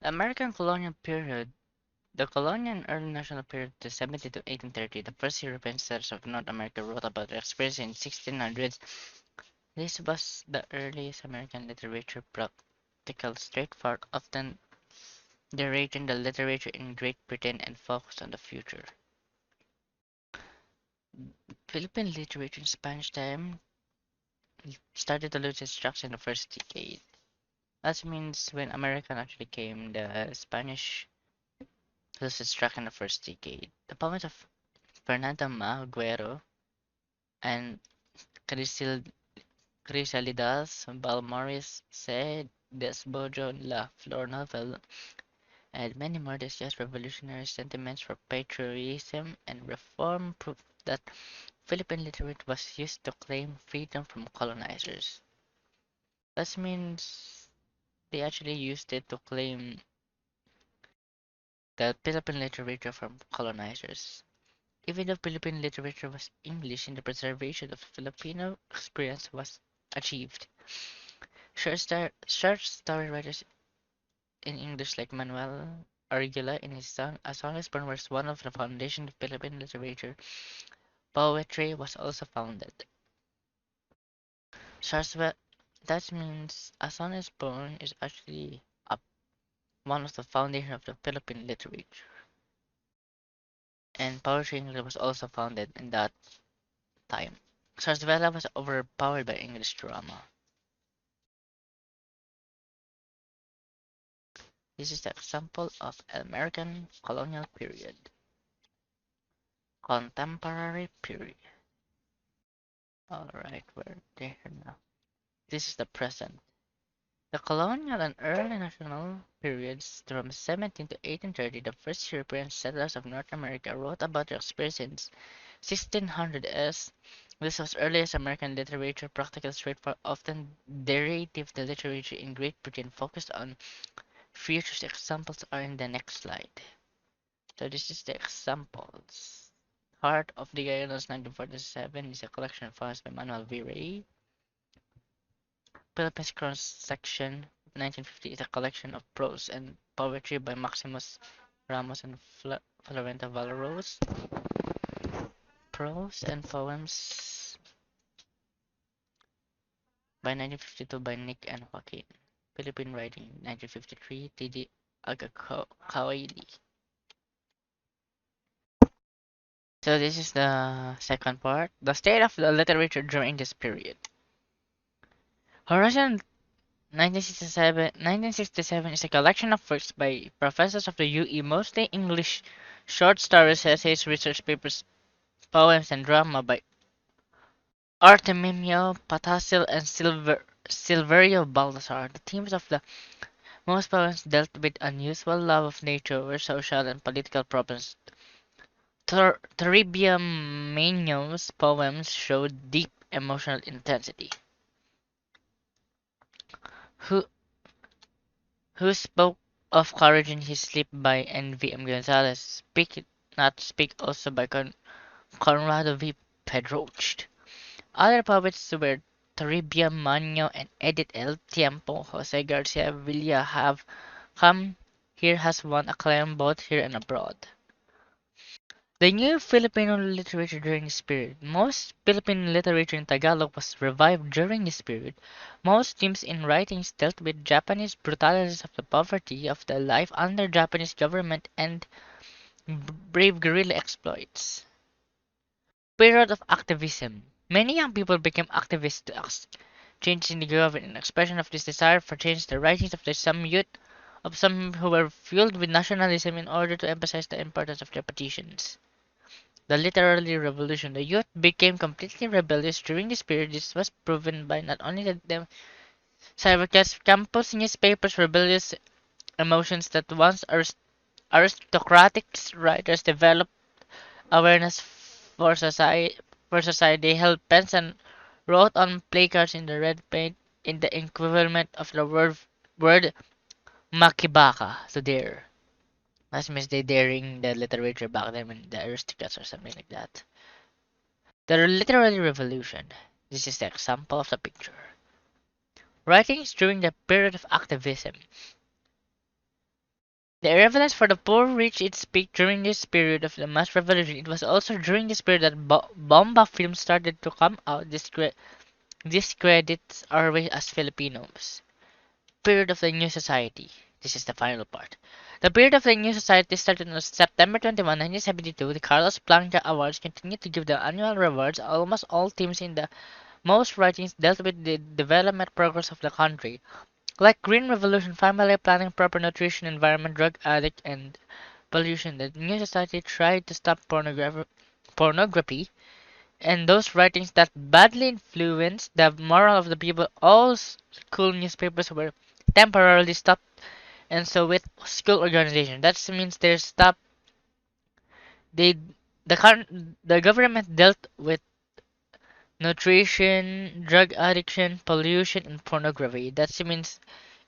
American colonial period. The colonial and early national period to 17 to 1830, the first European settlers of North America wrote about their experience in 1600s. This was the earliest American literature practical, straightforward, often narrating the literature in Great Britain and focused on the future. Philippine literature in Spanish time started to lose its traction in the first decade. That means when American actually came, the Spanish lost its track in the first decade. The poems of Fernando Maguero and Crisil Crisalidas Balmores said Desbojo La Flor novel and many more discussed revolutionary sentiments for patriotism and reform proof that Philippine literature was used to claim freedom from colonizers. That means they actually used it to claim the Philippine literature from colonizers. Even though Philippine literature was English in the preservation of Filipino experience was achieved. Short story writers in English like Manuel Argula in his song A Song is Born was one of the foundation of Philippine literature. Poetry was also founded. Sarswa, that means A Song is Born is actually one of the foundation of the Philippine literature. And poetry in English was also founded in that time. Sarsvela was overpowered by English drama. This is the example of American colonial period. Contemporary period. Alright, we're there now. This is the present. The colonial and early national periods from 17 to 1830, the first European settlers of North America wrote about their experience in 1600s. This was earliest American literature, practical, straightforward, often derivative the literature in Great Britain focused on futures. Examples are in the next slide. So this is the examples. Heart of the Islands 1947 is a collection of poems by Manuel V. Ray. Philippines Cross Section 1950 is a collection of prose and poetry by Maximus Ramos and Florenta Valeros. Prose and poems by 1952 by Nick and Joaquin. Philippine Writing 1953 T.D. Agakawili. So this is the second part. The state of the literature during this period. Horizon 1967 is a collection of works by professors of the UE, mostly English short stories, essays, research papers, poems, and drama by Artemio Patasil and Silverio Baldassar. The themes of the most poems dealt with unusual love of nature or social and political problems. Toribia Maño's poems showed deep emotional intensity. Who Who spoke of Courage in His Sleep by N.V.M. Gonzalez, Speak It Not Speak also by Conrado V. Pedroche. Other poets were Toribia Maño and Edith El Tiempo. Jose Garcia Villa have come here has won acclaim both here and abroad. The new Filipino literature during this period. Most Philippine literature in Tagalog was revived during this period. Most themes in writings dealt with Japanese brutalities of the poverty of the life under Japanese government and brave guerrilla exploits. Period of activism. Many young people became activists to change in the government. An expression of this desire for change, the writings of some youth of some who were fueled with nationalism in order to emphasize the importance of their petitions. The literary revolution. The youth became completely rebellious during this period. This was proven by not only the Cybercast campus newspapers' rebellious emotions that once aristocratic writers developed awareness for society. They held pens and wrote on placards in the red paint in the equivalent of the word makibaka, to dare. That means they daring the literature back then when the aristocrats or something like that. The literary revolution. This is the example of the picture. Writings during the period of activism. The relevance for the poor reached its peak during this period of the mass revolution. It was also during this period that Bomba films started to come out. Discredits our way as Filipinos. Period of the New Society. This is the final part. The period of the New Society started on September 21, 1972. The Carlos Blanca Awards continued to give the annual rewards. Almost all teams in the most writings dealt with the development progress of the country, like Green Revolution, family planning, proper nutrition, environment, drug addict, and pollution. The New Society tried to stop pornography, and those writings that badly influenced the moral of the people. All school newspapers were temporarily stopped, and so with school organization. That means they're stopped. They the government dealt with nutrition, drug addiction, pollution, and pornography. That means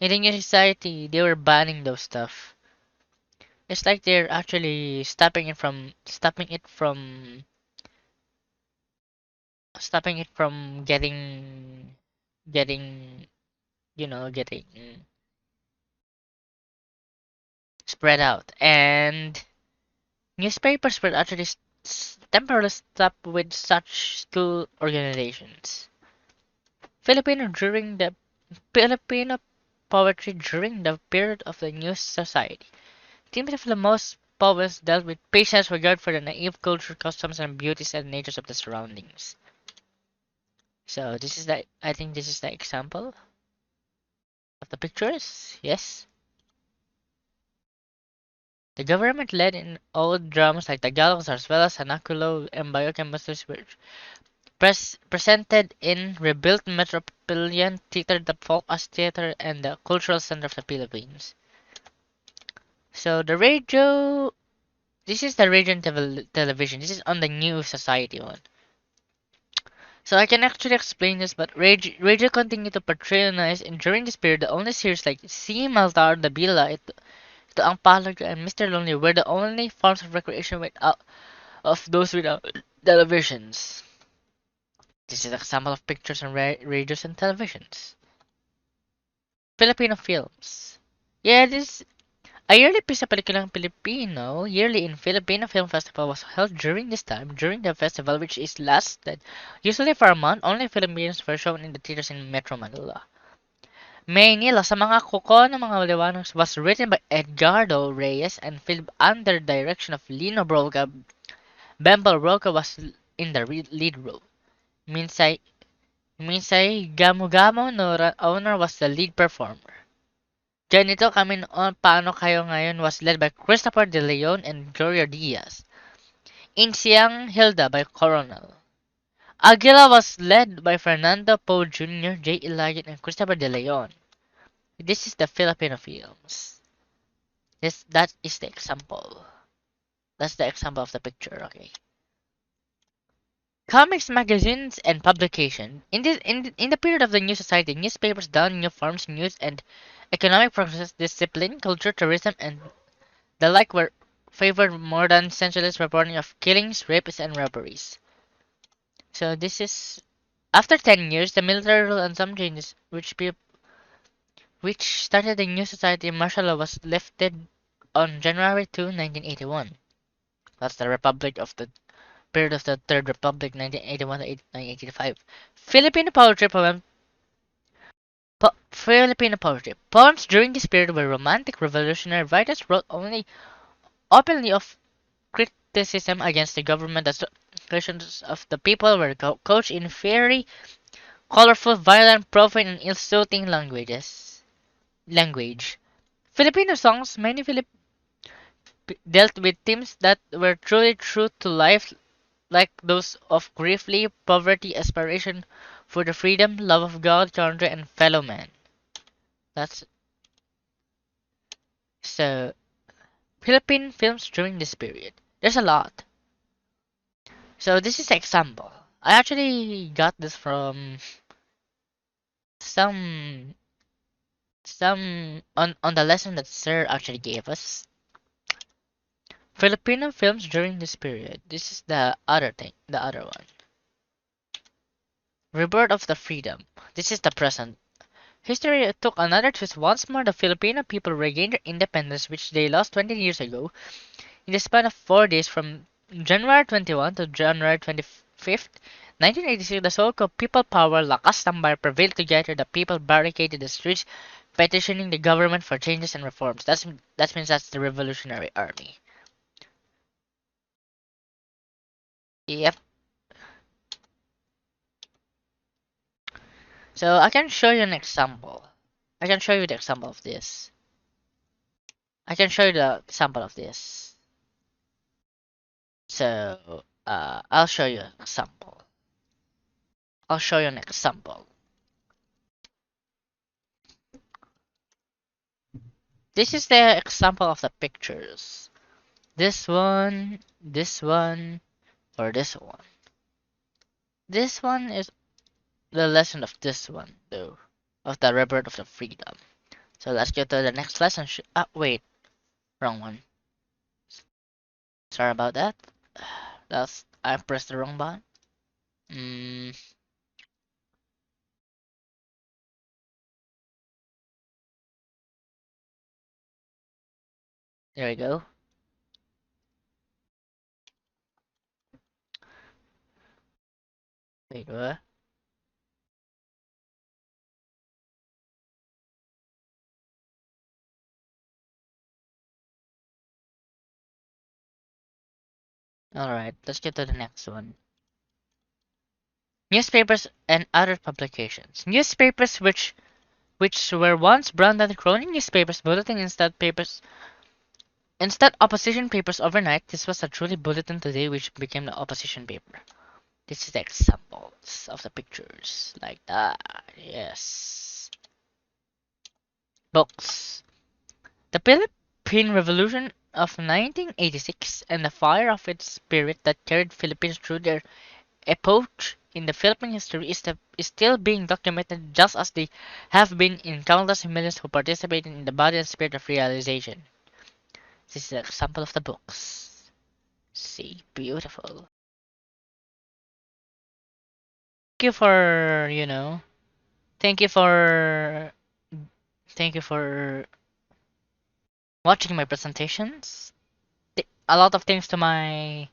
in the new society they were banning those stuff. It's like they're actually stopping it from getting getting spread out. And newspapers were actually temporarily stopped with such school organizations. Filipino poetry during the period of the new society. Themes of the most poems dealt with patience, regard for the naive culture, customs, and beauties and natures of the surroundings. So I think this is the example of the pictures. Yes. The government led in old dramas like Tagalog as well as Hanakulo and biochemistry which presented in rebuilt Metropolitan Theater, the Folk as Theater, and the Cultural Center of the Philippines. So the radio, this is the radio and television. This is on the New Society one. So I can actually explain this, but radio continued to patronize, and during this period, the only series like Si Maltar, The Bila, Ito Ang Palad, and Mr. Lonely were the only forms of recreation without of those without televisions. This is an example of pictures on radios and televisions. Filipino films. Yeah, this a yearly piece of pelikulang Filipino yearly in Filipino Film Festival was held during this time. During the festival, which is lasted usually for a month, only Filipinos were shown in the theaters in Metro Manila. Maynila sa mga kuko ng mga liwanag was written by Edgardo Reyes and filmed under direction of Lino Broca. Bembel Broca was in the lead role. Minsay Gamu no owner was the lead performer. Ganito Kami Noon Paano Kayo Ngayon was led by Christopher De Leon and Gloria Diaz. Insiang Hilda by Coronel. Aguila was led by Fernando Poe Jr., J. Iligan, and Christopher De Leon. This is the Filipino films. That is the example. That's the example of the picture, okay. Comics, magazines, and publication. In the period of the New Society, newspapers donned new forms, news and economic progress, discipline, culture, tourism, and the like were favored more than sensationalist reporting of killings, rapes, and robberies. So this is after 10 years, the military rule and some changes which started the New Society martial law was lifted on January 2, 1981. That's the Republic of the period of the Third Republic, 1981 to 1985. Filipino poetry. Poems during this period were romantic, revolutionary. Writers wrote only openly of criticism against the government. The questions of the people were couched in fiery, colorful, violent, profane, and ill-suiting language. Filipino songs, many dealt with themes that were truly true to life, like those of grief, poverty, aspiration for the freedom, love of God, country, and fellow man. That's so Philippine films during this period. There's a lot. So this is an example. I actually got this from some on the lesson that Sir actually gave us. Filipino films during this period. This is the other one. Rebirth of the Freedom. This is the present. History took another twist once more. The Filipino people regained their independence, which they lost 20 years ago. In the span of 4 days, from January 21 to January 25th, 1986, the so-called People Power Lakas Tambay prevailed together. The people barricaded the streets, petitioning the government for changes and reforms. That means that's the Revolutionary Army. Yep. So I can show you an example. I can show you the example of this. I can show you the example of this. So I'll show you an example. I'll show you an example. This is the example of the pictures. This one, or this one. This one is the lesson of this one, though, of the rebirth of the freedom. So let's go to the next lesson. Wait, wrong one. Sorry about that. I pressed the wrong button. Mm, there we go. Wait, what? Alright, let's get to the next one. Newspapers and other publications. Newspapers which were once branded crony newspapers, bulletin instead opposition papers overnight. This was a truly bulletin today which became the opposition paper. This is the examples of the pictures like that. Yes. Books. The Philippine Revolution of 1986 and the fire of its spirit that carried Philippines through their epoch in the Philippine history is still being documented, just as they have been in countless millions who participated in the body and spirit of realization. This is an example of the books. See, beautiful. Thank you for, thank you for, thank you for watching my presentations. A lot of thanks to my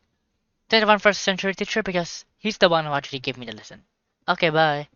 21st century teacher because he's the one who actually gave me the lesson. Okay, bye.